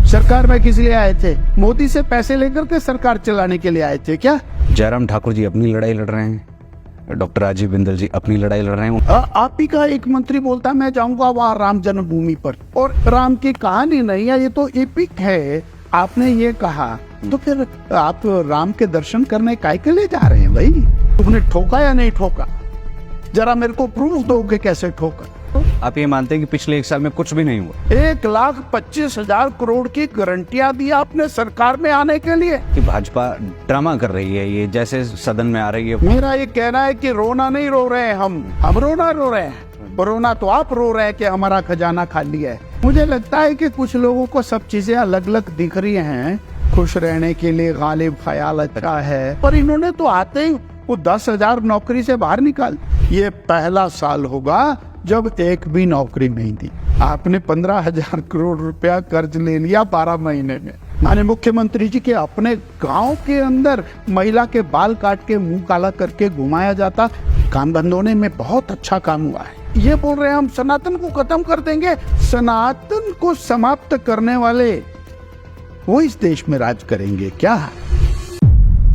सरकार में किस लिए आए थे? मोदी से पैसे लेकर के सरकार चलाने के लिए आए थे क्या? जयराम ठाकुर जी अपनी लड़ाई लड़ रहे हैं, डॉक्टर राजीव बिंदल जी अपनी लड़ाई लड़ रहे हैं। आप ही का एक मंत्री बोलता मैं जाऊंगा वहाँ राम जन्मभूमि पर, और राम की कहानी नहीं है, ये तो एपिक है। आपने ये कहा तो फिर आप राम के दर्शन करने काय के लिए जा रहे हैं भाई? तुमने ठोका या नहीं ठोका? जरा मेरे को प्रूफ दो कि कैसे ठोका। आप ये मानते हैं कि पिछले 1 साल में कुछ भी नहीं हुआ? 1,25,000 करोड़ की गारंटियां दी आपने सरकार में आने के लिए। कि भाजपा ड्रामा कर रही है, ये जैसे सदन में आ रही है। मेरा ये कहना है कि रोना नहीं रो रहे हैं हम रोना रो रहे हैं। रोना तो आप रो रहे हैं कि हमारा खजाना खाली है। मुझे लगता है कि कुछ लोगों को सब चीजें अलग अलग दिख रही हैं। खुश रहने के लिए गालिब ख्याल अच्छा है, पर इन्होंने तो आते ही वो 10,000 नौकरी से बाहर निकाल। ये पहला साल होगा जब एक भी नौकरी नहीं दी। आपने 15,000 करोड़ रुपया कर्ज ले लिया 12 महीने में। माननीय मुख्यमंत्री जी के अपने गांव के अंदर महिला के बाल काट के मुंह काला करके घुमाया जाता। काम बंद होने में बहुत अच्छा काम हुआ है। ये बोल रहे हैं हम सनातन को खत्म कर देंगे। सनातन को समाप्त करने वाले वो इस देश में राज करेंगे क्या?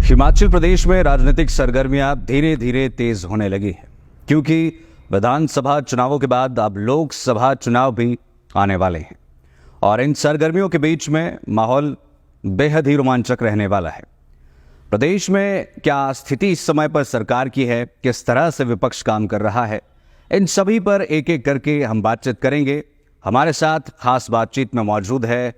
हिमाचल प्रदेश में राजनीतिक सरगर्मियां धीरे धीरे तेज होने लगी है, क्योंकि विधानसभा चुनावों के बाद अब लोकसभा चुनाव भी आने वाले हैं और इन सरगर्मियों के बीच में माहौल बेहद ही रोमांचक रहने वाला है। प्रदेश में क्या स्थिति इस समय पर सरकार की है, किस तरह से विपक्ष काम कर रहा है, इन सभी पर एक एक करके हम बातचीत करेंगे। हमारे साथ खास बातचीत में मौजूद है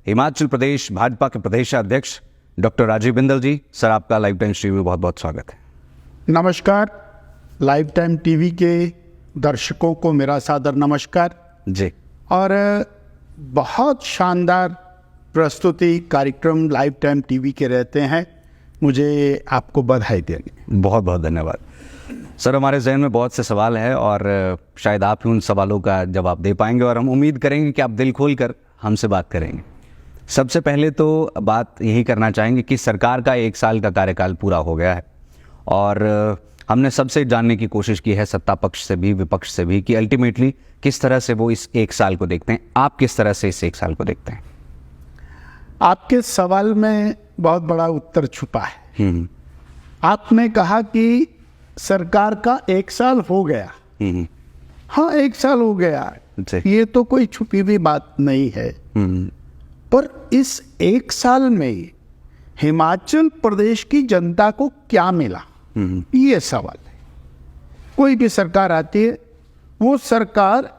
हिमाचल प्रदेश भाजपा के प्रदेशाध्यक्ष डॉक्टर राजीव बिंदल जी। सर, आपका लाइव टाइम टीवी में बहुत बहुत स्वागत है। नमस्कार। लाइव टाइम टीवी के दर्शकों को मेरा सादर नमस्कार जी। और बहुत शानदार प्रस्तुति कार्यक्रम लाइव टाइम टीवी के रहते हैं, मुझे आपको बधाई देंगे। बहुत बहुत धन्यवाद सर। हमारे जहन में बहुत से सवाल हैं और शायद आप ही उन सवालों का जवाब दे पाएंगे और हम उम्मीद करेंगे कि आप दिल खोल कर हमसे बात करेंगे। सबसे पहले तो बात यही करना चाहेंगे कि सरकार का 1 साल का कार्यकाल पूरा हो गया है और हमने सबसे जानने की कोशिश की है, सत्ता पक्ष से भी विपक्ष से भी, कि अल्टीमेटली किस तरह से वो इस 1 साल को देखते हैं। आप किस तरह से इस 1 साल को देखते हैं? आपके सवाल में बहुत बड़ा उत्तर छुपा है। आपने कहा कि सरकार का 1 साल हो गया। हाँ, 1 साल हो गया, ये तो कोई छुपी हुई बात नहीं है। पर इस 1 साल में हिमाचल प्रदेश की जनता को क्या मिला, ये सवाल है। कोई भी सरकार आती है, वो सरकार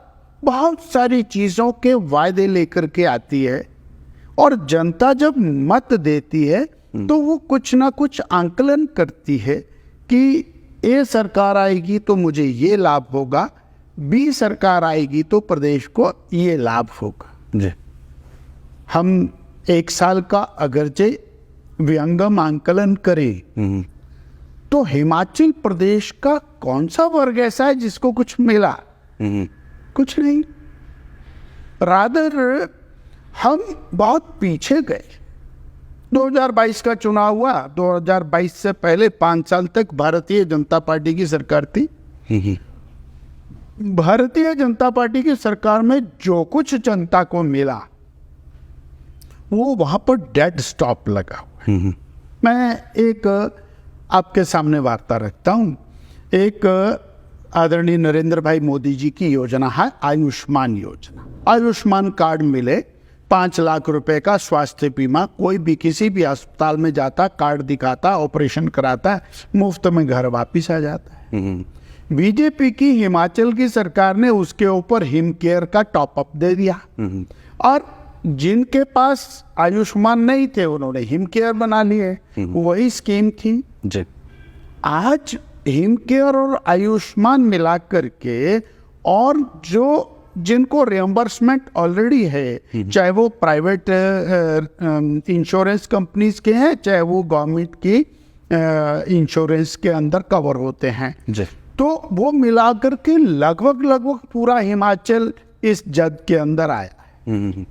बहुत सारी चीजों के वायदे लेकर के आती है और जनता जब मत देती है तो वो कुछ ना कुछ आंकलन करती है कि ए सरकार आएगी तो मुझे ये लाभ होगा, बी सरकार आएगी तो प्रदेश को ये लाभ होगा जी। हम 1 साल का अगरचे व्यंगम आंकलन करें तो हिमाचल प्रदेश का कौन सा वर्ग ऐसा है जिसको कुछ मिला? कुछ नहीं। रादर हम बहुत पीछे गए। 2022 का चुनाव हुआ, 2022 से पहले 5 साल तक भारतीय जनता पार्टी की सरकार थी। भारतीय जनता पार्टी की सरकार में जो कुछ जनता को मिला वो वहां पर डेड स्टॉप लगा हुआ। मैं एक आपके सामने वार्ता रखता हूं। एक आदरणीय नरेंद्र भाई मोदी जी की योजना है आयुष्मान योजना। आयुष्मान कार्ड मिले, 5 लाख रुपए का स्वास्थ्य बीमा, कोई भी किसी भी अस्पताल में जाता, कार्ड दिखाता, ऑपरेशन कराता, मुफ्त में घर वापिस आ जाता है। बीजेपी की हिमाचल की सरकार ने उसके ऊपर हिम केयर का टॉप अप दे दिया और जिनके पास आयुष्मान नहीं थे उन्होंने हिम केयर बना लिए। वही स्कीम थी जी। आज हिम केयर और आयुष्मान मिला करके और जो जिनको रियम्बर्समेंट ऑलरेडी है, चाहे वो प्राइवेट इंश्योरेंस कंपनीज के हैं, चाहे वो गवर्नमेंट की इंश्योरेंस के अंदर कवर होते हैं जी। तो वो मिला करके लगभग पूरा हिमाचल इस जद के अंदर आया है।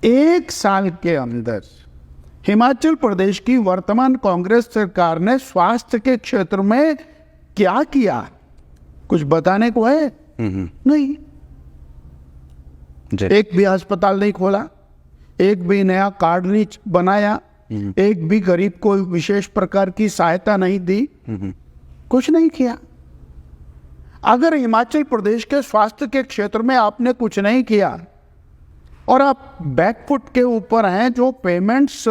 1 साल के अंदर हिमाचल प्रदेश की वर्तमान कांग्रेस सरकार ने स्वास्थ्य के क्षेत्र में क्या किया, कुछ बताने को है? नहीं। एक भी अस्पताल नहीं खोला, एक भी नया कार्ड नहीं बनाया, एक भी गरीब को विशेष प्रकार की सहायता नहीं दी, कुछ नहीं किया। अगर हिमाचल प्रदेश के स्वास्थ्य के क्षेत्र में आपने कुछ नहीं किया और आप बैकफुट के ऊपर हैं, जो पेमेंट्स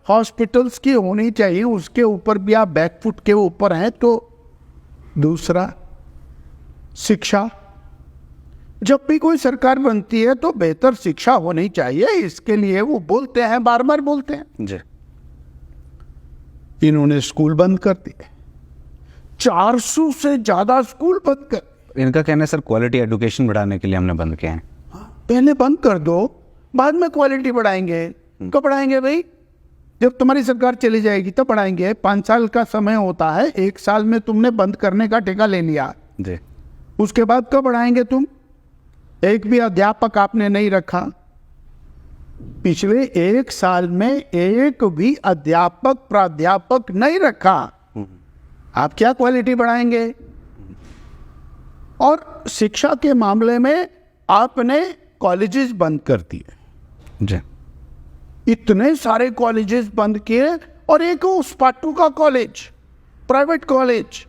हॉस्पिटल्स की होनी चाहिए उसके ऊपर भी आप बैकफुट के ऊपर हैं, तो दूसरा शिक्षा। जब भी कोई सरकार बनती है तो बेहतर शिक्षा होनी चाहिए, इसके लिए वो बोलते हैं, बार बार बोलते हैं जी। इन्होंने स्कूल बंद कर दिए, 400 से ज्यादा स्कूल बंद कर। इनका कहना है सर क्वालिटी एजुकेशन बढ़ाने के लिए हमने बंद किए हैं। पहले बंद कर दो, बाद में क्वालिटी बढ़ाएंगे। कब बढ़ाएंगे भाई? जब तुम्हारी सरकार चली जाएगी तब बढ़ाएंगे। 5 साल का समय होता है, 1 साल में तुमने बंद करने का ठेका ले लिया जी, उसके बाद कब बढ़ाएंगे तुम? एक भी अध्यापक आपने नहीं रखा, पिछले 1 साल में एक भी अध्यापक प्राध्यापक नहीं रखा, आप क्या क्वालिटी बढ़ाएंगे? और शिक्षा के मामले में आपने कॉलेजेस बंद कर दिए, जी, इतने सारे कॉलेजेस बंद किए। और एक वो स्पाटू का कॉलेज, प्राइवेट कॉलेज,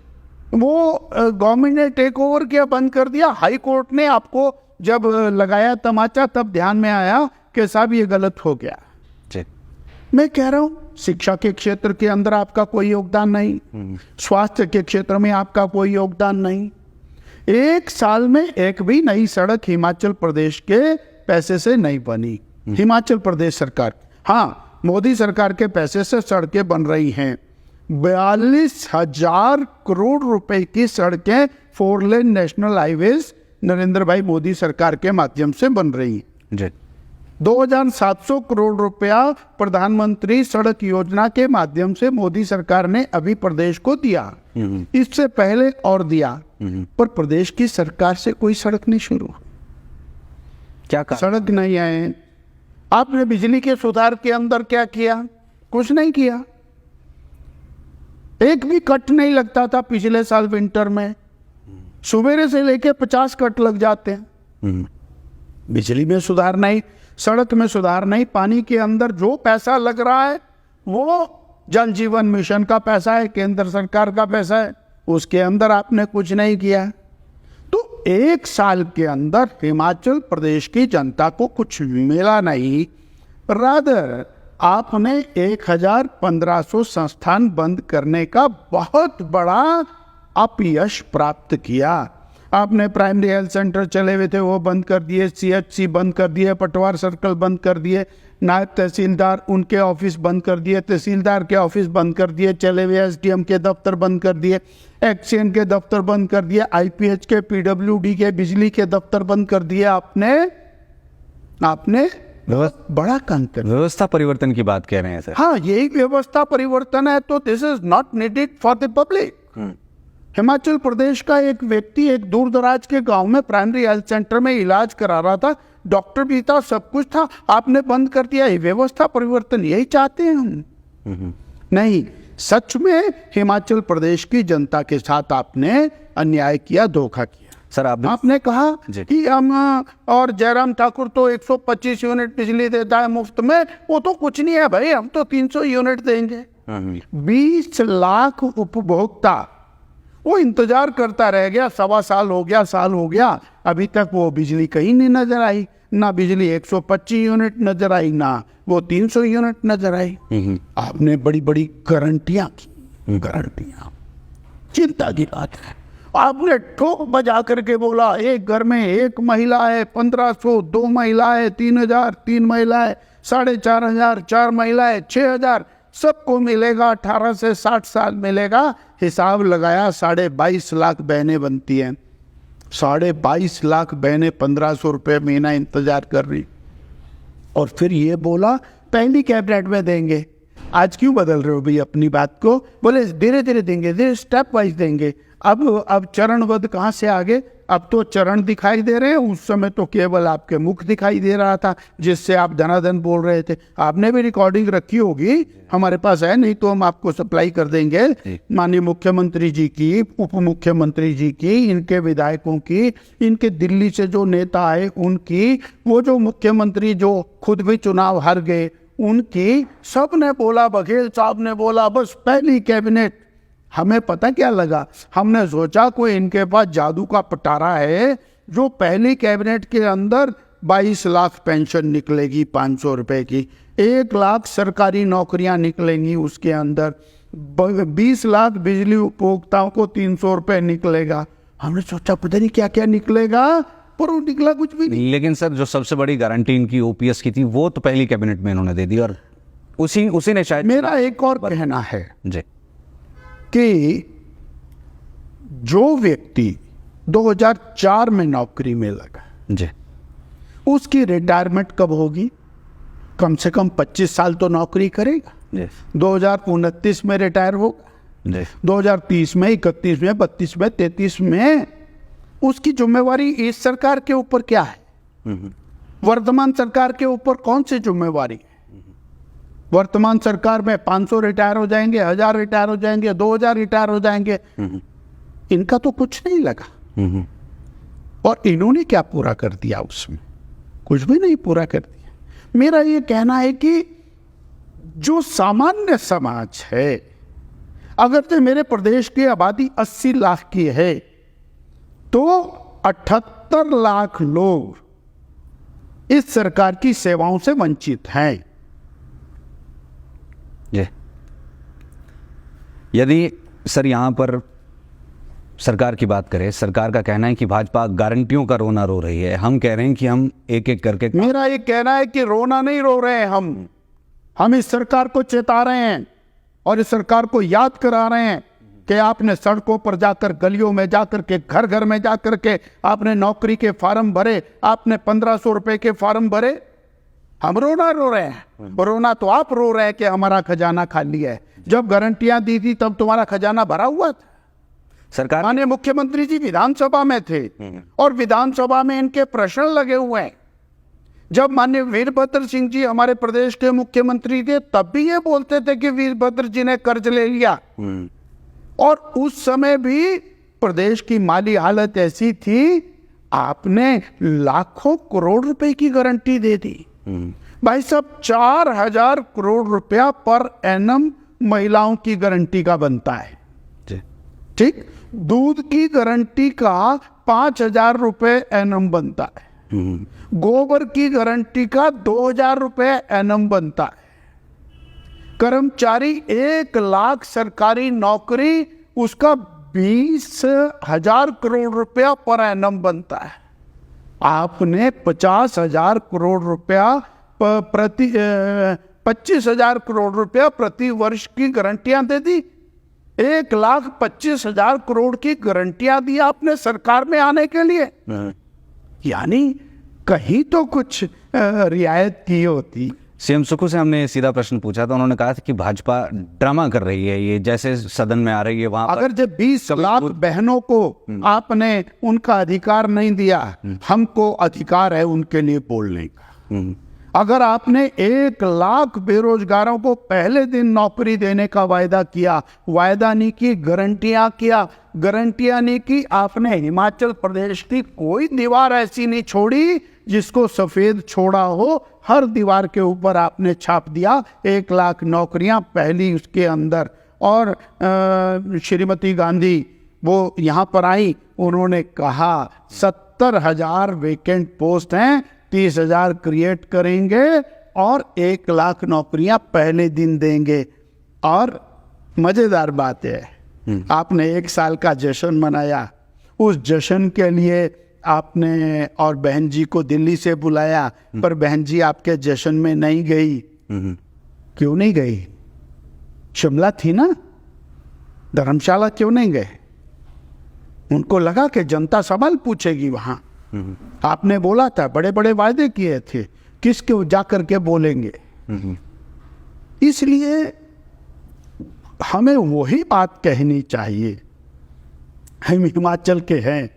वो गवर्नमेंट ने टेक ओवर किया, बंद कर दिया। हाई कोर्ट ने आपको जब लगाया तमाचा तब ध्यान में आया कि साहब ये गलत हो गया। जी। मैं कह रहा हूँ शिक्षा के क्षेत्र के अंदर आपका कोई योगदान नहीं, स्वास्थ्य के क्षेत्र में आपका कोई योगदान नहीं। 1 साल में एक भी नई सड़क हिमाचल प्रदेश के पैसे से नहीं बनी। हिमाचल प्रदेश सरकार, हाँ, मोदी सरकार के पैसे से सड़कें बन रही हैं। 42,000 करोड़ रुपए की सड़कें 4 लेन नेशनल हाईवेज नरेंद्र भाई मोदी सरकार के माध्यम से बन रही हैं। जी। 2,700 करोड़ रुपया प्रधानमंत्री सड़क योजना के माध्यम से मोदी सरकार ने अभी प्रदेश को दिया, इससे पहले और दिया, पर प्रदेश की सरकार से कोई सड़क नहीं शुरू, क्या कहा? सड़क नहीं आए। आपने बिजली के सुधार के अंदर क्या किया? कुछ नहीं किया। एक भी कट नहीं लगता था पिछले साल विंटर में, सवेरे से लेके 50 कट लग जाते हैं। बिजली में सुधार नहीं, सड़क में सुधार नहीं, पानी के अंदर जो पैसा लग रहा है वो जल जीवन मिशन का पैसा है, केंद्र सरकार का पैसा है, उसके अंदर आपने कुछ नहीं किया। तो 1 साल के अंदर हिमाचल प्रदेश की जनता को कुछ मिला नहीं, रादर आपने 1,1500 संस्थान बंद करने का बहुत बड़ा अपयश प्राप्त किया। आपने प्राइमरी हेल्थ सेंटर चले हुए थे वो बंद कर दिए, CHC बंद कर दिए, पटवार सर्कल बंद कर दिए, नायब तहसीलदार उनके ऑफिस बंद कर दिए, तहसीलदार के ऑफिस बंद कर दिए, चले हुए SDM के दफ्तर बंद कर दिए, एक्सचेंज के दफ्तर बंद कर दिए, IPH के, PWD के, बिजली के दफ्तर बंद कर दिए। आपने बड़ा काम कर, व्यवस्था परिवर्तन की बात कह रहे हैं सर। हाँ, यही व्यवस्था परिवर्तन है। तो this is not needed for the public. Himachal Pradesh का एक व्यक्ति एक दूर दराज के गांव में प्राइमरी हेल्थ सेंटर में इलाज करा रहा था, डॉक्टर भी था, सब कुछ था, आपने बंद कर दिया। ये व्यवस्था परिवर्तन यही चाहते हैं हम? नहीं, सच में हिमाचल प्रदेश की जनता के साथ आपने अन्याय किया, धोखा किया। सर आपने कहा कि हम और जयराम ठाकुर तो 125 यूनिट बिजली देता है मुफ्त में, वो तो कुछ नहीं है भाई, हम तो 300 यूनिट देंगे। 20 लाख उपभोक्ता वो इंतजार करता रह गया, 1.25 साल हो गया, साल हो गया, अभी तक वो बिजली कहीं नहीं नजर आई, ना बिजली 125 यूनिट नजर आई, ना वो 300 यूनिट नजर आई। आपने बड़ी बड़ी गारंटियां की, गारंटियां, चिंता की बात है। आपने ठोक बजा करके बोला एक घर में 1 महिला है 1500, 2 महिलाएं 3000, 3 महिलाएं 4500, 4 महिलाएं 6000, सबको मिलेगा, 18 से 60 साल मिलेगा। हिसाब लगाया 22.5 लाख बहनें बनती हैं, 22.5 लाख बहनें 1500 रुपये महीना इंतजार कर रही, और फिर ये बोला पहली कैबिनेट में देंगे। आज क्यों बदल रहे हो भाई अपनी बात को? बोले धीरे धीरे देंगे, धीरे स्टेप वाइज देंगे। अब चरणबद्ध कहाँ से आगे, अब तो चरण दिखाई दे रहे हैं, उस समय तो केवल आपके मुख दिखाई दे रहा था जिससे आप धनाधन बोल रहे थे। आपने भी रिकॉर्डिंग रखी होगी, हमारे पास है, नहीं तो हम आपको सप्लाई कर देंगे। माननीय मुख्यमंत्री जी की, उप मुख्यमंत्री जी की, इनके विधायकों की, इनके दिल्ली से जो नेता आए उनकी, वो जो मुख्यमंत्री जो खुद भी चुनाव हार गए उनकी, सब ने बोला, बघेल साहब ने बोला, बस पहली कैबिनेट। हमें पता क्या लगा, हमने सोचा कोई इनके पास जादू का पटारा है जो पहली कैबिनेट के अंदर 22 लाख पेंशन निकलेगी 500 रुपए की, 1 लाख सरकारी नौकरियां निकलेंगी उसके अंदर, 20 लाख बिजली उपभोक्ताओं को 300 रुपए निकलेगा। हमने सोचा पता नहीं क्या क्या निकलेगा, पर वो निकला कुछ भी नहीं। लेकिन सर जो सबसे बड़ी गारंटी इनकी ओपीएस की थी वो तो पहली कैबिनेट में इन्होंने दे दी, और उसी ने शायद। मेरा एक और कहना है जी कि जो व्यक्ति 2004 में नौकरी में लगा जी, उसकी रिटायरमेंट कब होगी? कम से कम 25 साल तो नौकरी करेगा। जी 2029 में रिटायर होगा, जी 2030 में, 31 में, 32 में, 33 में। उसकी जिम्मेवारी इस सरकार के ऊपर क्या है? वर्तमान सरकार के ऊपर कौन सी जिम्मेवारी है? वर्तमान सरकार में 500 रिटायर हो जाएंगे, 1000 रिटायर हो जाएंगे, 2000 रिटायर हो जाएंगे, इनका तो कुछ नहीं लगा। और इन्होंने क्या पूरा कर दिया? उसमें कुछ भी नहीं पूरा कर दिया। मेरा ये कहना है कि जो सामान्य समाज है, अगर तो मेरे प्रदेश की आबादी 80 लाख की है तो 78 लाख लोग इस सरकार की सेवाओं से वंचित हैं। यदि सर यहाँ पर सरकार की बात करें, सरकार का कहना है कि भाजपा गारंटियों का रोना रो रही है, हम कह रहे हैं कि हम एक एक करके। मेरा ये कहना है कि रोना नहीं रो रहे हैं हम इस सरकार को चेता रहे हैं और इस सरकार को याद करा रहे हैं कि आपने सड़कों पर जाकर, गलियों में जाकर के, घर घर में जाकर के आपने नौकरी के फार्म भरे, आपने 1500 रुपए के फार्म भरे। हम रोना रो रहे हैं, रोना तो आप रो रहे हैं कि हमारा खजाना खाली है। जब गारंटियां दी थी तब तुम्हारा खजाना भरा हुआ था। सरकार माननीय मुख्यमंत्री जी विधानसभा में थे और विधानसभा में इनके प्रश्न लगे हुए हैं। जब माननीय वीरभद्र सिंह जी हमारे प्रदेश के मुख्यमंत्री थे तब भी ये बोलते थे कि वीरभद्र जी ने कर्ज ले लिया, और उस समय भी प्रदेश की माली हालत ऐसी थी, आपने लाखों करोड़ रुपए की गारंटी दे दी। भाई साहब 4000 करोड़ रुपया पर एनम महिलाओं की गारंटी का बनता है। ठीक, दूध की गारंटी का 5000 रुपए एनम बनता है, गोबर की गारंटी का 2000 रुपए एनम बनता है, कर्मचारी 1 लाख सरकारी नौकरी उसका 20,000 करोड़ रुपया पर एनम बनता है। आपने 50,000 करोड़ रुपया प्रति 25,000 करोड़ रुपया प्रति वर्ष की गारंटियां दे दी। 1,25,000 करोड़ की गारंटियां दी आपने सरकार में आने के लिए। यानी कहीं तो कुछ रियायत की होती। सीएम सुखू से हमने सीधा प्रश्न पूछा था, उन्होंने कहा था कि भाजपा ड्रामा कर रही है, ये जैसे सदन में आ रही है वहां अगर जब 20 लाख बहनों को आपने उनका अधिकार नहीं दिया, हमको अधिकार है उनके लिए बोलने का। अगर आपने 1 लाख बेरोजगारों को पहले दिन नौकरी देने का वायदा किया, वायदा नहीं की, गारंटियां किया, गारंटियां नहीं की, आपने हिमाचल प्रदेश की कोई दीवार ऐसी नहीं छोड़ी जिसको सफेद छोड़ा हो, हर दीवार के ऊपर आपने छाप दिया 1 लाख नौकरियां पहली उसके अंदर। और श्रीमती गांधी वो यहाँ पर आई, उन्होंने कहा 70,000 वेकेंट पोस्ट हैं, 30,000 क्रिएट करेंगे और 1 लाख नौकरियां पहले दिन देंगे। और मजेदार बात है, आपने 1 साल का जश्न मनाया, उस जश्न के लिए आपने और बहन जी को दिल्ली से बुलाया, पर बहन जी आपके जश्न में नहीं गई। क्यों नहीं गई? शिमला थी ना, धर्मशाला क्यों नहीं गए? उनको लगा कि जनता सवाल पूछेगी वहां। आपने बोला था, बड़े बड़े वायदे किए थे, किसके जाकर के बोलेंगे? इसलिए हमें वही बात कहनी चाहिए। हम हिमाचल के हैं,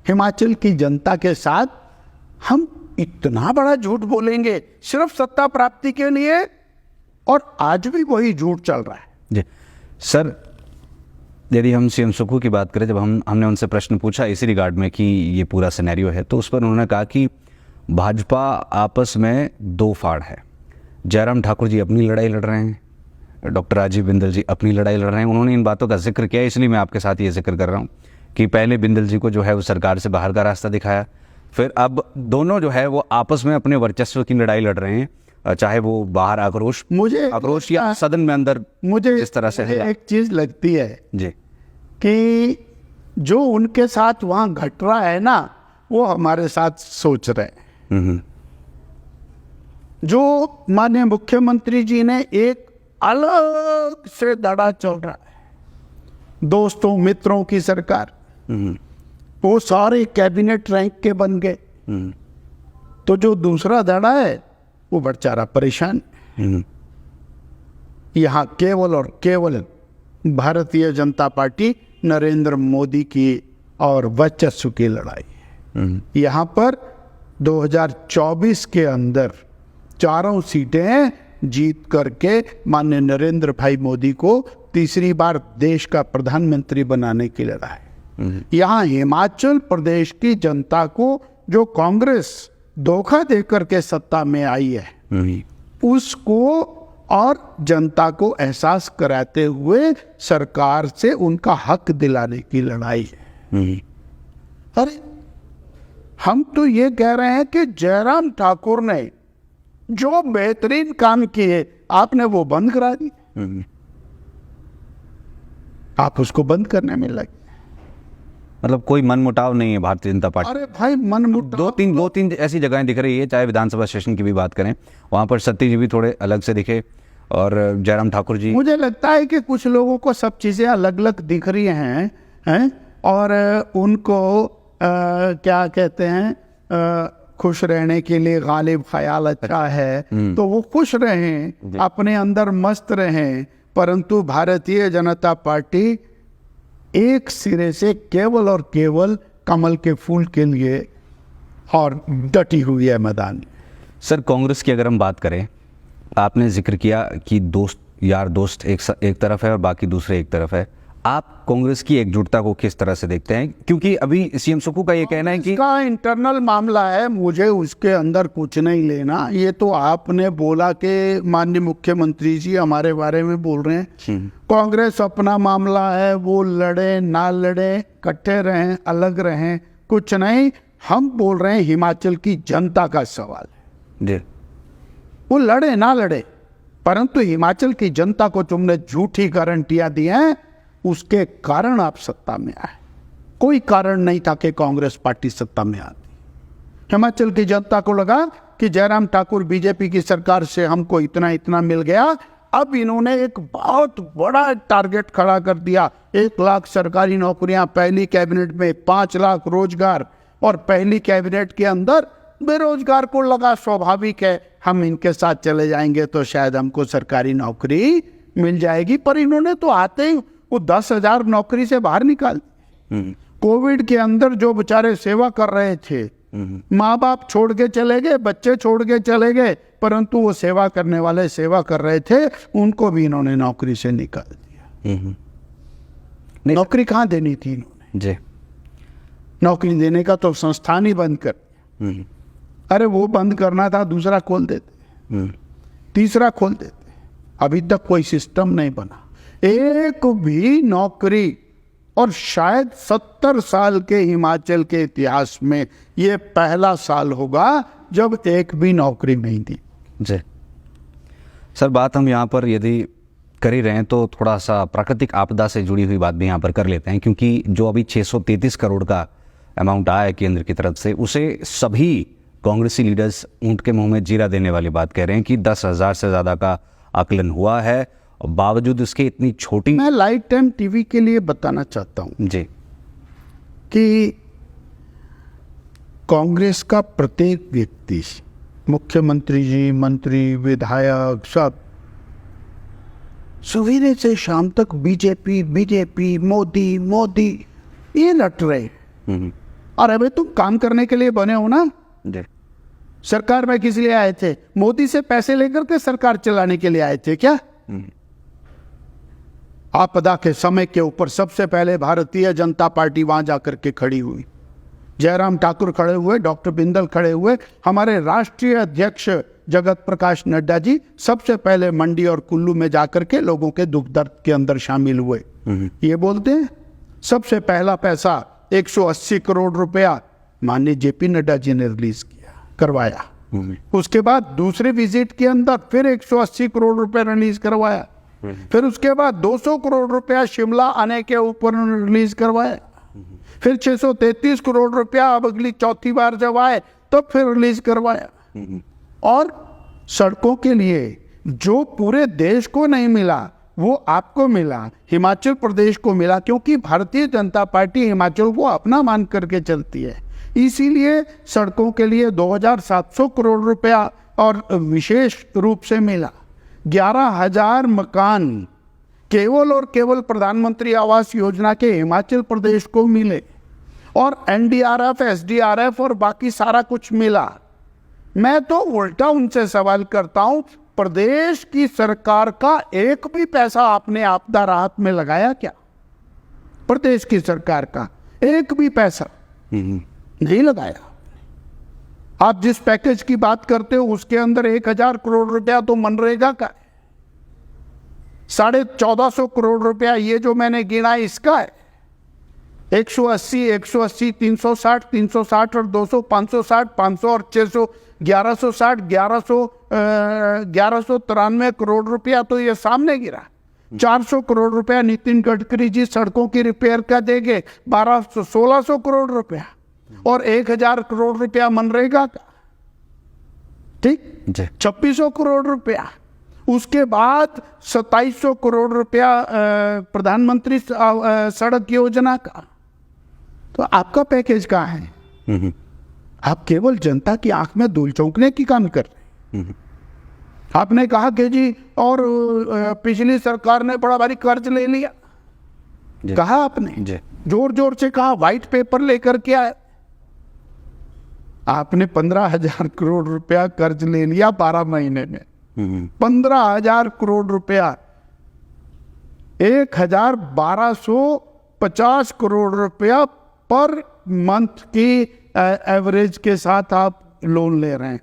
हिमाचल की जनता के साथ हम इतना बड़ा झूठ बोलेंगे सिर्फ सत्ता प्राप्ति के लिए, और आज भी वही झूठ चल रहा है। जी सर, यदि हम सीएम सुक्खू की बात करें, जब हमने उनसे प्रश्न पूछा इसी रिगार्ड में कि ये पूरा सिनेरियो है, तो उस पर उन्होंने कहा कि भाजपा आपस में दो फाड़ है। जयराम ठाकुर जी अपनी लड़ाई लड़ रहे हैं, डॉक्टर राजीव बिंदल जी अपनी लड़ाई लड़ रहे हैं। उन्होंने इन बातों का जिक्र किया, इसलिए मैं आपके साथ ये जिक्र कर रहा हूँ कि पहले बिंदल जी को जो है वो सरकार से बाहर का रास्ता दिखाया, फिर अब दोनों जो है वो आपस में अपने वर्चस्व की लड़ाई लड़ रहे हैं, चाहे वो बाहर आक्रोश या सदन में अंदर मुझे इस तरह से है। एक चीज लगती है जी कि जो उनके साथ वहां घट रहा है ना, वो हमारे साथ सोच रहे हैं। जो माननीय मुख्यमंत्री जी ने एक अलग से दड़ा चल रहा है, दोस्तों मित्रों की सरकार, वो सारे कैबिनेट रैंक के बन गए, तो जो दूसरा दड़ा है वो बेचारा परेशान। यहाँ केवल और केवल भारतीय जनता पार्टी नरेंद्र मोदी की और वर्चस्व की लड़ाई है। यहाँ पर 2024 के अंदर चारों सीटें जीत करके माननीय नरेंद्र भाई मोदी को तीसरी बार देश का प्रधानमंत्री बनाने की लड़ाई। यहाँ हिमाचल प्रदेश की जनता को जो कांग्रेस धोखा देकर के सत्ता में आई है, उसको और जनता को एहसास कराते हुए सरकार से उनका हक दिलाने की लड़ाई है। अरे हम तो ये कह रहे हैं कि जयराम ठाकुर ने जो बेहतरीन काम किए, आपने वो बंद करा दी। आप उसको बंद करने में लगे। मतलब कोई मनमुटाव नहीं है भारतीय जनता पार्टी। अरे भाई मनमुटाव दो तीन ऐसी जगहें दिख रही है, चाहे विधानसभा सेशन की भी बात करें, वहां पर सत्ती जी भी थोड़े अलग से दिखे और जयराम ठाकुर जी। मुझे लगता है कि कुछ लोगों को सब चीजें अलग अलग दिख रही हैं और उनको क्या कहते हैं, खुश रहने के लिए गालिब ख्याल अच्छा है, तो वो खुश रहें, अपने अंदर मस्त रहें, परंतु भारतीय जनता पार्टी एक सिरे से केवल और केवल कमल के फूल के लिए और डटी हुई है मैदान में। सर, कांग्रेस की अगर हम बात करें, आपने जिक्र किया कि यार दोस्त एक तरफ है और बाकी दूसरे एक तरफ है। आप कांग्रेस की एकजुटता को किस तरह से देखते हैं? क्योंकि अभी सीएम सुक्खू का ये कहना है कि इसका इंटरनल मामला है, मुझे उसके अंदर कुछ नहीं लेना। ये तो आपने बोला कि माननीय मुख्यमंत्री जी हमारे बारे में बोल रहे हैं। कांग्रेस अपना मामला है, वो लड़े ना लड़े, इकट्ठे रहें अलग रहें, कुछ नहीं। हम बोल रहे हैं हिमाचल की जनता का सवाल है जी। वो लड़े ना लड़े, परंतु हिमाचल की जनता को तुमने झूठी गारंटियां दी हैं, उसके कारण आप सत्ता में आए। कोई कारण नहीं था कि कांग्रेस पार्टी सत्ता में आती। हिमाचल की जनता को लगा कि जयराम ठाकुर बीजेपी की सरकार से हमको इतना इतना मिल गया। अब इन्होंने एक बहुत बड़ा टारगेट खड़ा कर दिया, 1 लाख सरकारी नौकरियां, पहली कैबिनेट में 5 लाख रोजगार, और पहली कैबिनेट के अंदर बेरोजगार को लगा स्वाभाविक है हम इनके साथ चले जाएंगे तो शायद हमको सरकारी नौकरी मिल जाएगी। पर इन्होंने तो आते ही वो 10,000 नौकरी से बाहर निकाल। कोविड के अंदर जो बेचारे सेवा कर रहे थे, माँ बाप छोड़ के चले गए, बच्चे छोड़ के चले गए, परंतु वो सेवा करने वाले सेवा कर रहे थे, उनको भी इन्होंने नौकरी से निकाल दिया। नौकरी कहाँ देनी थी इन्होंने जी? नौकरी देने का तो संस्थान ही बंद कर। अरे वो बंद करना था, दूसरा खोल देते, तीसरा खोल देते। अभी तक कोई सिस्टम नहीं बना, एक भी नौकरी। और शायद 70 साल के हिमाचल के इतिहास में ये पहला साल होगा जब एक भी नौकरी नहीं दी। जी सर, बात हम यहाँ पर यदि कर ही रहे हैं तो थोड़ा सा प्राकृतिक आपदा से जुड़ी हुई बात भी यहाँ पर कर लेते हैं, क्योंकि जो अभी 633 करोड़ का अमाउंट आया है केंद्र की तरफ से, उसे सभी कांग्रेसी लीडर्स ऊंट के मुंह में जीरा देने वाली बात कह रहे हैं कि 10,000 से ज़्यादा का आकलन हुआ है, बावजूद इसके इतनी छोटी। मैं लाइट टाइम टीवी के लिए बताना चाहता हूं जी कि कांग्रेस का प्रत्येक व्यक्ति, मुख्यमंत्री जी, मंत्री, विधायक, सब सवेरे से शाम तक बीजेपी बीजेपी, मोदी मोदी, ये लट रहे। और अभी तुम काम करने के लिए बने हो ना। जी सरकार में किस लिए आए थे? मोदी से पैसे लेकर के सरकार चलाने के लिए आए थे क्या? आपदा के समय के ऊपर सबसे पहले भारतीय जनता पार्टी वहां जाकर के खड़ी हुई। जयराम ठाकुर खड़े हुए, डॉक्टर बिंदल खड़े हुए, हमारे राष्ट्रीय अध्यक्ष जगत प्रकाश नड्डा जी सबसे पहले मंडी और कुल्लू में जाकर के लोगों के दुख दर्द के अंदर शामिल हुए। ये बोलते हैं सबसे पहला पैसा 180 करोड़ रुपया माननीय जेपी नड्डा जी ने रिलीज करवाया। उसके बाद दूसरे विजिट के अंदर फिर 180 करोड़ रुपया रिलीज करवाया। फिर उसके बाद 200 करोड़ रुपया शिमला आने के ऊपर रिलीज करवाया। फिर 633 करोड़ रुपया अब अगली चौथी बार जब आए तो फिर रिलीज करवाया। और सड़कों के लिए जो पूरे देश को नहीं मिला वो आपको मिला, हिमाचल प्रदेश को मिला, क्योंकि भारतीय जनता पार्टी हिमाचल को अपना मान करके चलती है। इसीलिए सड़कों के लिए 2700 करोड़ रुपया और विशेष रूप से मिला। 11,000 मकान केवल और केवल प्रधानमंत्री आवास योजना के हिमाचल प्रदेश को मिले और एनडीआरएफ, एसडीआरएफ और बाकी सारा कुछ मिला। मैं तो उल्टा उनसे सवाल करता हूं, प्रदेश की सरकार का एक भी पैसा आपने आपदा राहत में लगाया क्या? प्रदेश की सरकार का एक भी पैसा नहीं लगाया। आप जिस पैकेज की बात करते हो उसके अंदर 1,000 करोड़ रुपया तो मनरेगा का है, 1450 करोड़ रुपया ये जो मैंने गिना इसका है। 180, 180, 360, 360 और 200, 560, 500 और 600, 1160, 1193 करोड़ रुपया तो ये सामने गिरा। 400 करोड़ रुपया नितिन गडकरी जी सड़कों की रिपेयर का देंगे, 1600 करोड़ रुपया और 1,000 करोड़ रुपया मनरेगा का, ठीक 2600 करोड़ रुपया। उसके बाद 2700 करोड़ रुपया प्रधानमंत्री सड़क योजना का। तो आपका पैकेज कहाँ है? आप केवल जनता की आंख में धूल झोंकने की काम कर रहे हैं। आपने कहा कि जी और पिछली सरकार ने बड़ा भारी कर्ज ले लिया, कहा आपने, जोर जोर से कहा, व्हाइट पेपर लेकर के आए। आपने 15,000 करोड़ रुपया कर्ज ले लिया 12 महीने में। 15,000 करोड़ रुपया, 1,1250 करोड़ रुपया पर मंथ की एवरेज के साथ आप लोन ले रहे हैं।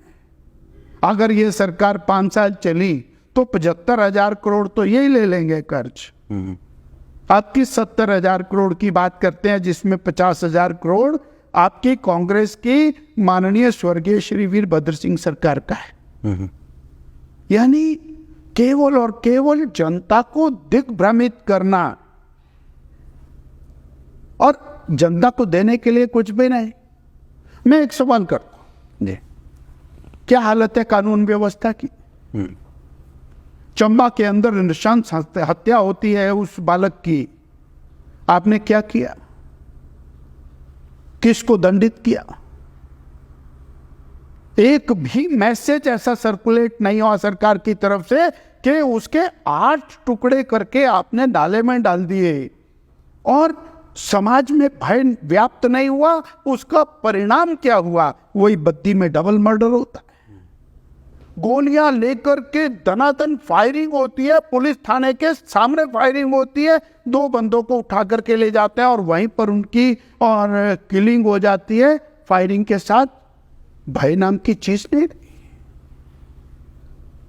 अगर ये सरकार 5 साल चली तो 75,000 करोड़ तो यही ले लेंगे कर्ज। आपकी 70,000 करोड़ की बात करते हैं, जिसमें 50,000 करोड़ आपकी कांग्रेस की माननीय स्वर्गीय श्री वीरभद्र सिंह सरकार का है। यानी केवल और केवल जनता को दिग्भ्रमित करना और जनता को देने के लिए कुछ भी नहीं। मैं एक सवाल करता हूं, क्या हालत है कानून व्यवस्था की? चंबा के अंदर नृशंस हत्या होती है उस बालक की, आपने क्या किया? किसको दंडित किया? एक भी मैसेज ऐसा सर्कुलेट नहीं हुआ सरकार की तरफ से कि उसके 8 टुकड़े करके आपने नाले में डाल दिए और समाज में भय व्याप्त नहीं हुआ। उसका परिणाम क्या हुआ? वही बद्दी में डबल मर्डर होता है, गोलियां लेकर के दनादन फायरिंग होती है, पुलिस थाने के सामने फायरिंग होती है, 2 बंदों को उठा करके ले जाते हैं और वहीं पर उनकी और किलिंग हो जाती है फायरिंग के साथ। भय नाम की चीज नहीं।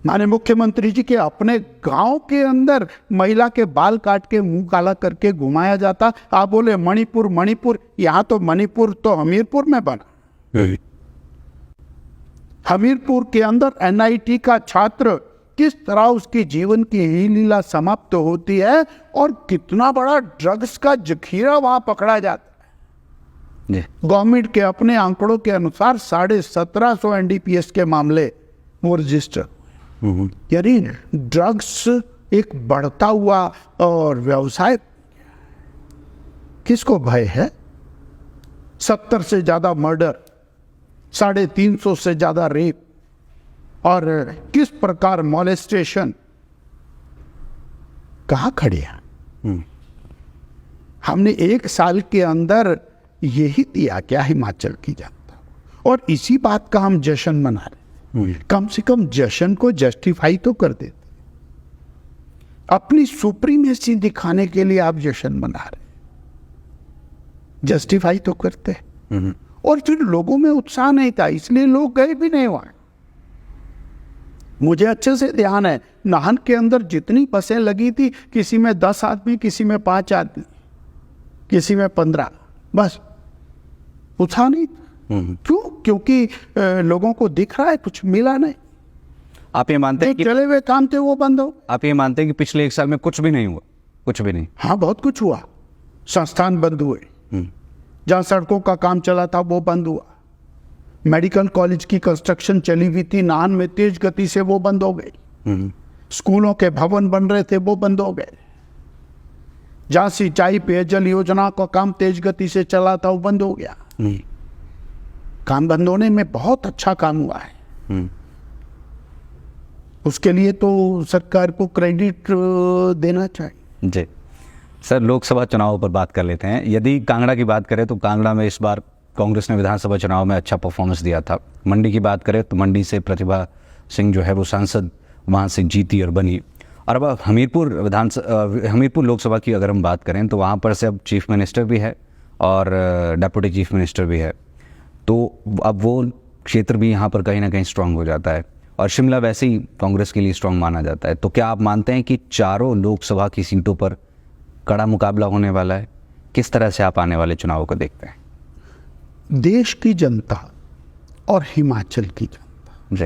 माने मुख्यमंत्री जी के अपने गांव के अंदर महिला के बाल काट के मुंह काला करके घुमाया जाता। आप बोले मणिपुर मणिपुर, यहां तो मणिपुर तो हमीरपुर में बना। हमीरपुर के अंदर एनआईटी का छात्र किस तरह उसकी जीवन की ही लीला समाप्त होती है और कितना बड़ा ड्रग्स का जखीरा वहां पकड़ा जाता है। गवर्नमेंट के अपने आंकड़ों के अनुसार 1750 एनडीपीएस के मामले वो रजिस्टर। यानी ड्रग्स एक बढ़ता हुआ और व्यवसाय। किसको भय है? 70 से ज्यादा मर्डर, 350 से ज्यादा रेप और किस प्रकार मॉलेस्टेशन, कहां खड़े हैं? हमने 1 साल के अंदर यही दिया क्या हिमाचल की जनता, और इसी बात का हम जश्न मना रहे। कम से कम जश्न को जस्टिफाई तो कर देते। अपनी सुप्रीमेसी दिखाने के लिए आप जश्न मना रहे, जस्टिफाई तो करते। और फिर लोगों में उत्साह नहीं था, इसलिए लोग गए भी नहीं वहां। मुझे अच्छे से ध्यान है, नाहन के अंदर जितनी बसें लगी थी, किसी में 10 आदमी, किसी में 5 आदमी, किसी में 15, बस उत्साह नहीं। क्यों? क्योंकि लोगों को दिख रहा है कुछ मिला नहीं। आप ये मानते हैं कि चले हुए काम थे वो बंद हो। आप ये मानते हैं कि पिछले 1 साल में कुछ भी नहीं हुआ? कुछ भी नहीं। हाँ, बहुत कुछ हुआ। संस्थान बंद हुए, जहां सड़कों का काम चला था वो बंद हुआ। मेडिकल कॉलेज की कंस्ट्रक्शन चली हुई थी नाहन में, तेज गति से वो बंद हो गई। स्कूलों के भवन बन रहे थे वो बंद हो गए। जहां सिंचाई पेयजल योजना का काम तेज गति से चला था वो बंद हो गया। काम बंद होने में बहुत अच्छा काम हुआ है। उसके लिए तो सरकार को क्रेडिट देना चाहिए। जी सर, लोकसभा चुनाव पर बात कर लेते हैं। यदि कांगड़ा की बात करें तो कांगड़ा में इस बार कांग्रेस ने विधानसभा चुनाव में अच्छा परफॉर्मेंस दिया था। मंडी की बात करें तो मंडी से प्रतिभा सिंह जो है वो सांसद वहाँ से जीती और बनी। और अब हमीरपुर लोकसभा की अगर हम बात करें तो वहाँ पर से अब चीफ मिनिस्टर भी है और डिप्टी चीफ मिनिस्टर भी है, तो अब वो क्षेत्र भी यहाँ पर कहीं ना कहीं स्ट्रांग हो जाता है। और शिमला वैसे ही कांग्रेस के लिए स्ट्रांग माना जाता है। तो क्या आप मानते हैं कि चारों लोकसभा की सीटों पर कड़ा मुकाबला होने वाला है? किस तरह से आप आने वाले चुनाव को देखते हैं? देश की जनता और हिमाचल की जनता जी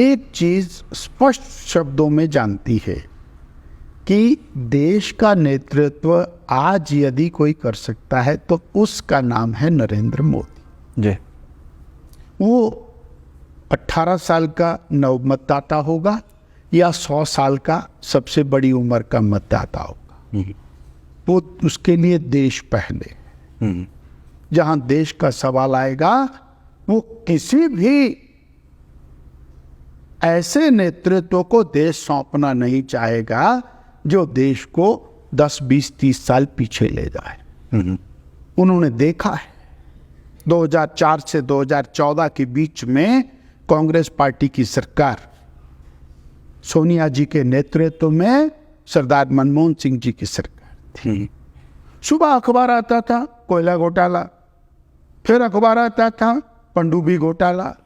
एक चीज स्पष्ट शब्दों में जानती है कि देश का नेतृत्व आज यदि कोई कर सकता है तो उसका नाम है नरेंद्र मोदी। जी वो 18 साल का नव मतदाता होगा या 100 साल का सबसे बड़ी उम्र का मतदाता होगा, वो उसके लिए देश पहले। जहां देश का सवाल आएगा वो किसी भी ऐसे नेतृत्व को देश सौंपना नहीं चाहेगा जो देश को 10, 20, 30 साल पीछे ले जाए। उन्होंने देखा है 2004 से 2014 के बीच में कांग्रेस पार्टी की सरकार सोनिया जी के नेतृत्व में सरदार मनमोहन सिंह जी की सरकार थी। सुबह अखबार आता था कोयला घोटाला, फिर अखबार आता था पनडुब्बी घोटाला,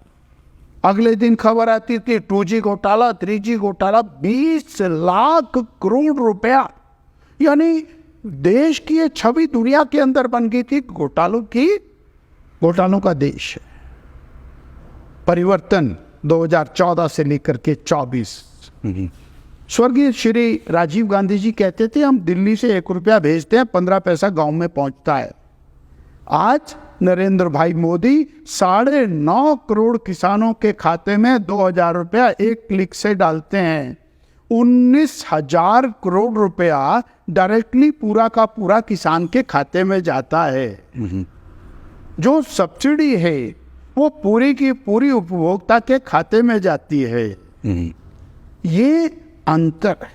अगले दिन खबर आती थी 2G घोटाला, 3G घोटाला, 20 लाख करोड़ रुपया। यानी देश की ये छवि दुनिया के अंदर बन गई थी घोटालों का देश है। परिवर्तन 2014 से लेकर के 24। स्वर्गीय श्री राजीव गांधी जी कहते थे हम दिल्ली से 1 रुपया भेजते हैं 15 पैसा गांव में पहुंचता है। आज नरेंद्र भाई मोदी 9.5 करोड़ किसानों के खाते में 2000 रुपया एक क्लिक से डालते हैं। 19,000 करोड़ रुपया डायरेक्टली पूरा का पूरा किसान के खाते में जाता है। जो सब्सिडी है वो पूरी की पूरी उपभोक्ता के खाते में जाती है। ये अंतर है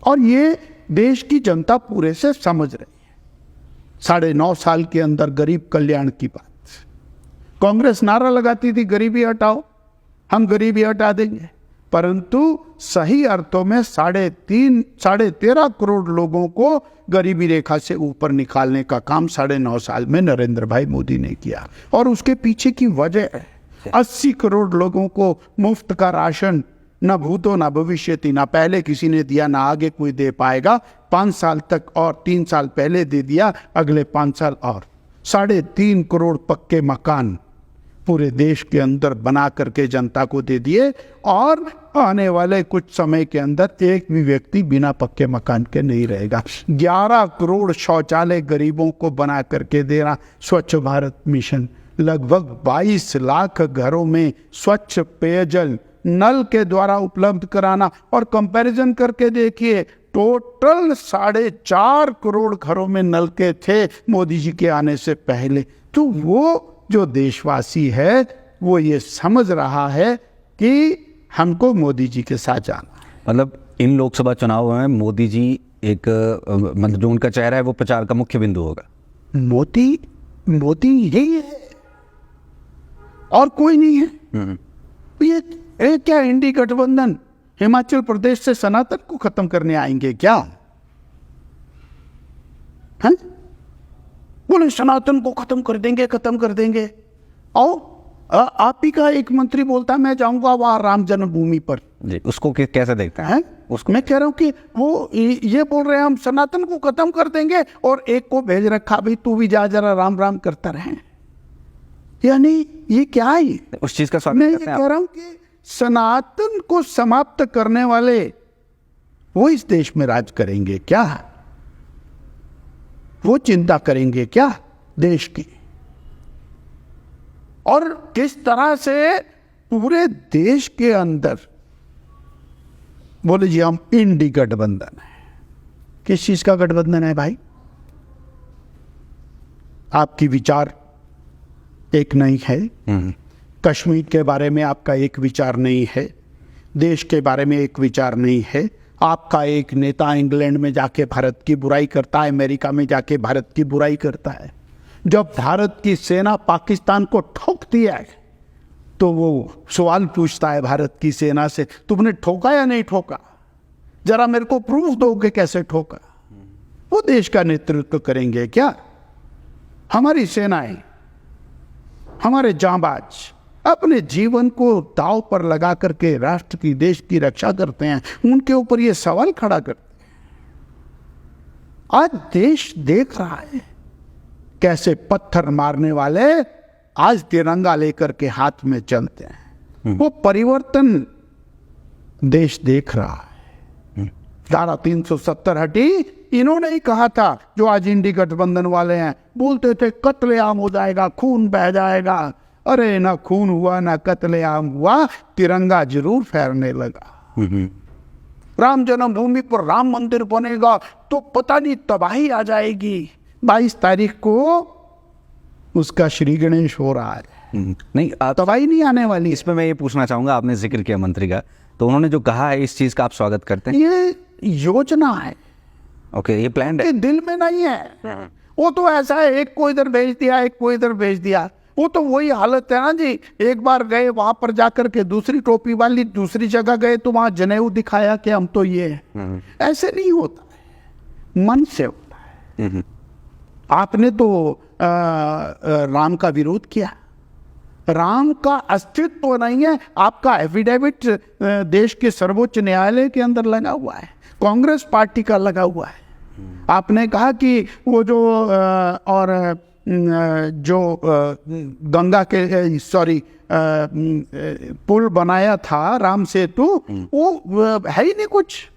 और ये देश की जनता पूरे से समझ रही है। 9.5 साल के अंदर गरीब कल्याण की बात। कांग्रेस नारा लगाती थी गरीबी हटाओ, हम गरीबी हटा देंगे, परंतु सही अर्थों में 13.5 करोड़ लोगों को गरीबी रेखा से ऊपर निकालने का काम 9.5 साल में नरेंद्र भाई मोदी ने किया। और उसके पीछे की वजह है 80 करोड़ लोगों को मुफ्त का राशन, न भूतो न भविष्यति, ना पहले किसी ने दिया ना आगे कोई दे पाएगा। 5 साल तक और 3 साल पहले दे दिया, अगले 5 साल और 3.5 करोड़ पक्के मकान पूरे देश के अंदर बना करके जनता को दे दिए। और आने वाले कुछ समय के अंदर एक भी व्यक्ति बिना पक्के मकान के नहीं रहेगा। 11 करोड़ शौचालय गरीबों को बना करके देना। स्वच्छ भारत मिशन, लगभग 22 लाख घरों में स्वच्छ पेयजल नल के द्वारा उपलब्ध कराना। और कंपैरिजन करके देखिए, टोटल 4.5 करोड़ घरों में नलके थे मोदी जी के आने से पहले। तो वो जो देशवासी है वो ये समझ रहा है कि हमको मोदी जी के साथ जाना है। मतलब इन लोकसभा चुनाव में मोदी जी एक मतलब जो उनका चेहरा है वो प्रचार का मुख्य बिंदु होगा। मोदी मोदी यही है और कोई नहीं है। ये क्या इंडी गठबंधन हिमाचल प्रदेश से सनातन को खत्म करने आएंगे क्या? हैं? बोले सनातन को खत्म कर देंगे। आओ आप ही का एक मंत्री बोलता है मैं जाऊंगा वहां राम जन्मभूमि पर जी, उसको कैसे देखते हैं? उसको मैं कह रहा हूं कि वो ये बोल रहे हैं हम सनातन को खत्म कर देंगे और एक को भेज रखा भाई तू भी जा जरा राम राम करता रहे। यानी ये क्या है? उस चीज का स्वागत मैं ये करते हैं कह आप? रहा हूं कि सनातन को समाप्त करने वाले वो इस देश में राज करेंगे क्या? वो चिंता करेंगे क्या देश की? और किस तरह से पूरे देश के अंदर बोले जी हम इंडी गठबंधन है। किस चीज का गठबंधन है भाई? आपकी विचार एक नहीं है, कश्मीर के बारे में आपका एक विचार नहीं है, देश के बारे में एक विचार नहीं है। आपका एक नेता इंग्लैंड में जाके भारत की बुराई करता है, अमेरिका में जाके भारत की बुराई करता है। जब भारत की सेना पाकिस्तान को ठोकती है तो वो सवाल पूछता है भारत की सेना से तुमने ठोका या नहीं ठोका, जरा मेरे को प्रूफ दो कि कैसे ठोका। वो देश का नेतृत्व करेंगे क्या? हमारी सेनाएं, हमारे जांबाज अपने जीवन को दांव पर लगा करके राष्ट्र की देश की रक्षा करते हैं, उनके ऊपर ये सवाल खड़ा करते हैं। आज देश देख रहा है कैसे पत्थर मारने वाले आज तिरंगा लेकर के हाथ में चलते हैं। वो परिवर्तन देश देख रहा है। धारा 370 हटी, इन्होंने ही कहा था जो आज इंडी गठबंधन वाले हैं, बोलते थे कत्लेआम हो जाएगा, खून बह जाएगा। अरे ना खून हुआ ना कत्लेआम हुआ, तिरंगा जरूर फहरने लगा। राम जन्मभूमि पर राम मंदिर बनेगा तो पता नहीं तबाही आ जाएगी। 22 तारीख को उसका श्री गणेश हो रहा है। नहीं, तबाही नहीं आने वाली। इसमें मैं ये पूछना चाहूंगा, आपने जिक्र किया मंत्री का, तो उन्होंने जो कहा है इस चीज का आप स्वागत करते हैं? ये योजना है, ओके, ये प्लान है, ये दिल में नहीं है। वो तो ऐसा है एक को इधर भेज दिया, एक को इधर भेज दिया। वो तो वही हालत है ना जी, एक बार गए वहां पर जाकर के दूसरी टोपी वाली दूसरी जगह गए तो वहां जनेऊ दिखाया कि हम तो ये हैं। ऐसे नहीं होता है, मन से होता है। आपने तो राम का विरोध किया, राम का अस्तित्व नहीं है। आपका एफिडेविट देश के सर्वोच्च न्यायालय के अंदर लगा हुआ है, कांग्रेस पार्टी का लगा हुआ है। आपने कहा कि वो जो गंगा के पुल बनाया था राम सेतु, वो है ही नहीं कुछ।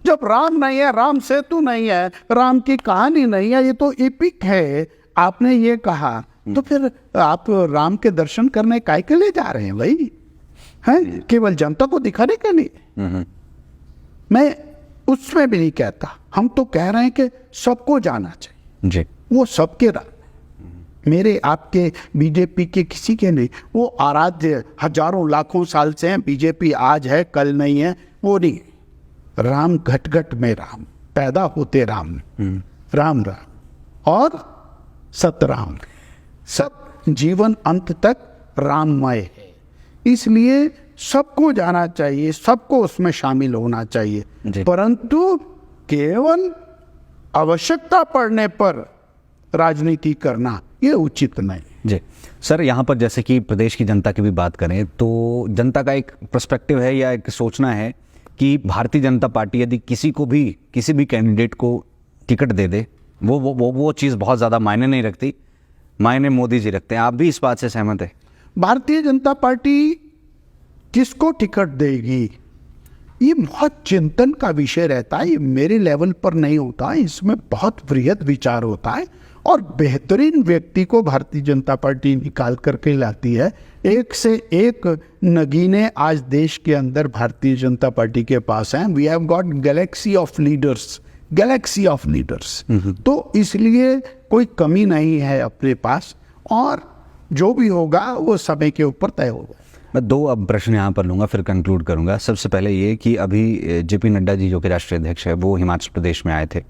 जब राम नहीं है, राम सेतु नहीं है, राम की कहानी नहीं है, ये तो एपिक है, आपने ये कहा, तो फिर आप राम के दर्शन करने काहे के लिए जा रहे हैं भाई? हैं केवल जनता को दिखाने के लिए? मैं उसमें भी नहीं कहता, हम तो कह रहे हैं कि सबको जाना चाहिए जी। वो सबके राम, मेरे आपके बीजेपी के किसी के नहीं। वो आराध्य हजारों लाखों साल से हैं, बीजेपी आज है कल नहीं है, वो नहीं। राम घट घट में राम, पैदा होते राम, राम राम और सतराम, सब जीवन अंत तक राममय है। इसलिए सबको जाना चाहिए, सबको उसमें शामिल होना चाहिए, परंतु केवल आवश्यकता पड़ने पर राजनीति करना ये उचित नहीं। जी सर, यहाँ पर जैसे कि प्रदेश की जनता की भी बात करें तो जनता का एक पर्सपेक्टिव है या एक सोचना है कि भारतीय जनता पार्टी यदि किसी भी कैंडिडेट को टिकट दे दे, वो चीज़ बहुत ज़्यादा मायने नहीं रखती, मायने मोदी जी रखते हैं। आप भी इस बात से सहमत है? भारतीय जनता पार्टी किसको टिकट देगी ये बहुत चिंतन का विषय रहता है। ये मेरे लेवल पर नहीं होता है, इसमें बहुत बृहद विचार होता है और बेहतरीन व्यक्ति को भारतीय जनता पार्टी निकाल करके लाती है। एक से एक नगीने आज देश के अंदर भारतीय जनता पार्टी के पास हैं। We have got galaxy of leaders, galaxy of leaders. तो इसलिए कोई कमी नहीं है अपने पास, और जो भी होगा वो समय के ऊपर तय होगा। मैं 2 अब प्रश्न यहाँ पर लूँगा, फिर कंक्लूड करूँगा। सबसे पहले ये कि अभी जेपी नड्डा जी जो कि राष्ट्रीय अध्यक्ष है वो हिमाचल प्रदेश में आए थे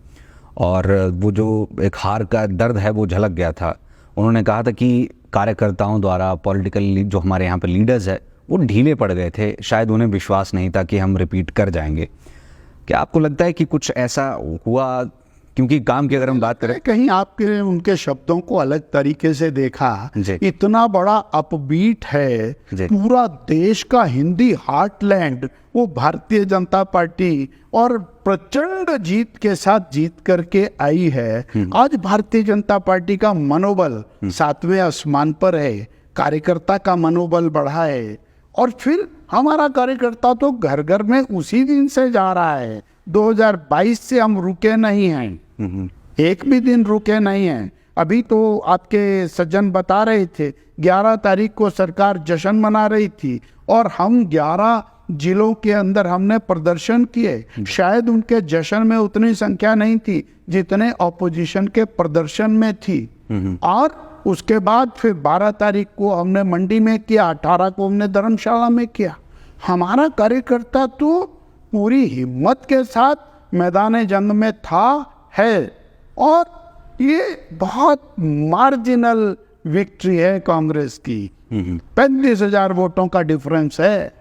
और वो जो एक हार का दर्द है वो झलक गया था। उन्होंने कहा था कि कार्यकर्ताओं द्वारा पॉलिटिकल जो हमारे यहाँ पे लीडर्स है वो ढीले पड़ गए थे, शायद उन्हें विश्वास नहीं था कि हम रिपीट कर जाएंगे। क्या आपको लगता है कि कुछ ऐसा हुआ? क्योंकि काम की अगर हम बात करें, कहीं आपके उनके शब्दों को अलग तरीके से देखा। जी। इतना बड़ा अपबीट है, जी। पूरा देश का हिंदी हार्टलैंड वो भारतीय जनता पार्टी और प्रचंड जीत के साथ जीत करके आई है। आज भारतीय जनता पार्टी का मनोबल 7वें आसमान पर है, कार्यकर्ता का मनोबल बढ़ा है। और फिर हमारा कार्यकर्ता तो घर घर में उसी दिन से जा रहा है। 2022 से हम रुके नहीं हैं, एक भी दिन रुके नहीं हैं। अभी तो आपके सज्जन बता रहे थे 11 तारीख को सरकार जश्न मना रही थी और हम 11 जिलों के अंदर हमने प्रदर्शन किए। शायद उनके जश्न में उतनी संख्या नहीं थी जितने ऑपोजिशन के प्रदर्शन में थी। और उसके बाद फिर 12 तारीख को हमने मंडी में किया, 18 को हमने धर्मशाला में किया। हमारा कार्यकर्ता तो पूरी हिम्मत के साथ मैदान जंग में था, है। और ये बहुत मार्जिनल विक्ट्री है कांग्रेस की। 35,000 वोटों का डिफरेंस है।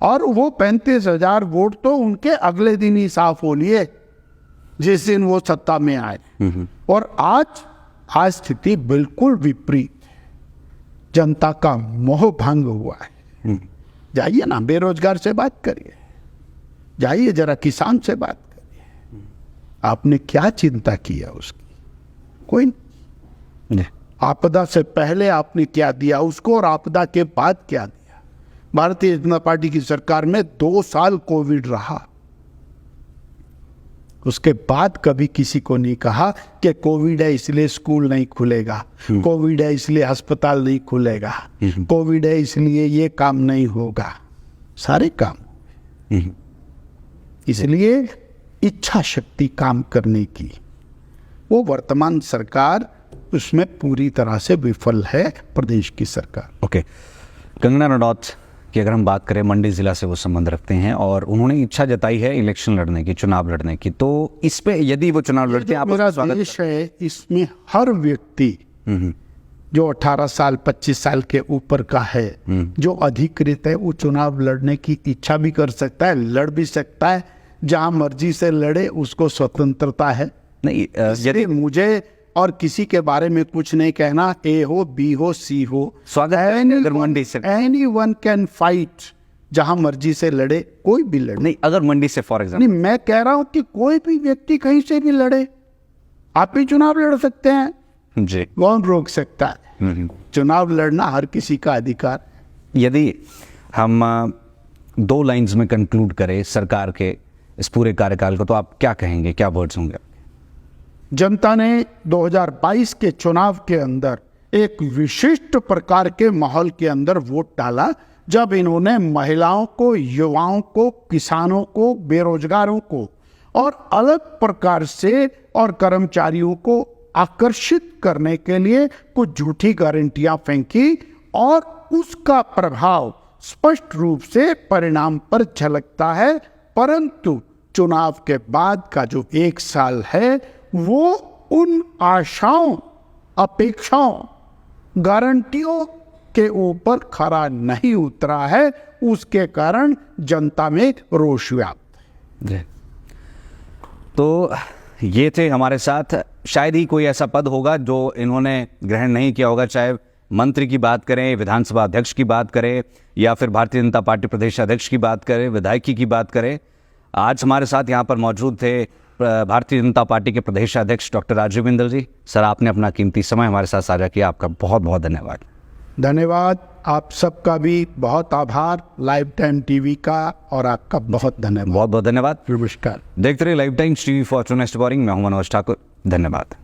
और वो 35,000 वोट तो उनके अगले दिन ही साफ हो लिए जिस दिन वो सत्ता में आए। और आज स्थिति बिल्कुल विपरीत है। जनता का मोह भंग हुआ है। जाइए ना, बेरोजगार से बात करिए, जाइए जरा किसान से बात करिए। आपने क्या चिंता किया उसकी? कोई नहीं। आपदा से पहले आपने क्या दिया उसको और आपदा के बाद क्या दिया? भारतीय जनता पार्टी की सरकार में 2 साल कोविड रहा, उसके बाद कभी किसी को नहीं कहा कि कोविड है इसलिए स्कूल नहीं खुलेगा, कोविड है इसलिए अस्पताल नहीं खुलेगा, कोविड है इसलिए ये काम नहीं होगा। सारे काम। इसलिए इच्छा शक्ति काम करने की वो वर्तमान सरकार उसमें पूरी तरह से विफल है, प्रदेश की सरकार। ओके, कंगना रनौत की अगर हम बात करें, मंडी जिला से वो संबंध रखते हैं और उन्होंने इच्छा जताई है इलेक्शन लड़ने की, चुनाव लड़ने की। तो इस पे यदि वो चुनाव लड़ते हैं, आप मेरा देश है, इसमें हर व्यक्ति जो 18 साल 25 साल के ऊपर का है, जो अधिकृत है, वो चुनाव लड़ने की इच्छा भी कर सकता है, लड़ भी सकता है। जहां मर्जी से लड़े, उसको स्वतंत्रता है। नहीं, यदि मुझे और किसी के बारे में कुछ नहीं कहना, ए हो, बी हो, सी हो, स्वागत है अगर मंडी से। एनीवन कैन फाइट, जहां मर्जी से लड़े, कोई भी लड़े। नहीं, अगर मंडी से फॉर एग्जाम्पल, नहीं, मैं कह रहा हूं कि कोई भी व्यक्ति कहीं से भी लड़े, आप भी चुनाव लड़ सकते हैं जी, कौन रोक सकता है? चुनाव लड़ना हर किसी का अधिकार। यदि हम 2 लाइंस में कंक्लूड करें सरकार के इस पूरे कार्यकाल को, तो आप क्या कहेंगे, क्या वर्ड्स होंगे? जनता ने 2022 के चुनाव के अंदर एक विशिष्ट प्रकार के माहौल के अंदर वोट डाला, जब इन्होंने महिलाओं को, युवाओं को, किसानों को, बेरोजगारों को और अलग प्रकार से और कर्मचारियों को आकर्षित करने के लिए कुछ झूठी गारंटियां फेंकी और उसका प्रभाव स्पष्ट रूप से परिणाम पर झलकता है। परंतु चुनाव के बाद का जो 1 साल है वो उन आशाओं, अपेक्षाओं, गारंटियों के ऊपर खरा नहीं उतरा है। उसके कारण जनता में रोष व्याप्त है। तो ये थे हमारे साथ। शायद ही कोई ऐसा पद होगा जो इन्होंने ग्रहण नहीं किया होगा, चाहे मंत्री की बात करें, विधानसभा अध्यक्ष की बात करें, या फिर भारतीय जनता पार्टी प्रदेश अध्यक्ष की बात करें, विधायकी की बात करें। आज हमारे साथ यहाँ पर मौजूद थे भारतीय जनता पार्टी के प्रदेश अध्यक्ष डॉक्टर राजीव बिंदल जी। सर, आपने अपना कीमती समय हमारे साथ साझा किया, आपका बहुत बहुत धन्यवाद। धन्यवाद। आप सबका भी बहुत आभार, लाइव टाइम टीवी का, और आपका बहुत धन्यवाद। बहुत बहुत धन्यवाद। नमस्कार। देखते रहिए live time TV for true next boring. मैं हूं मनोज ठाकुर। धन्यवाद।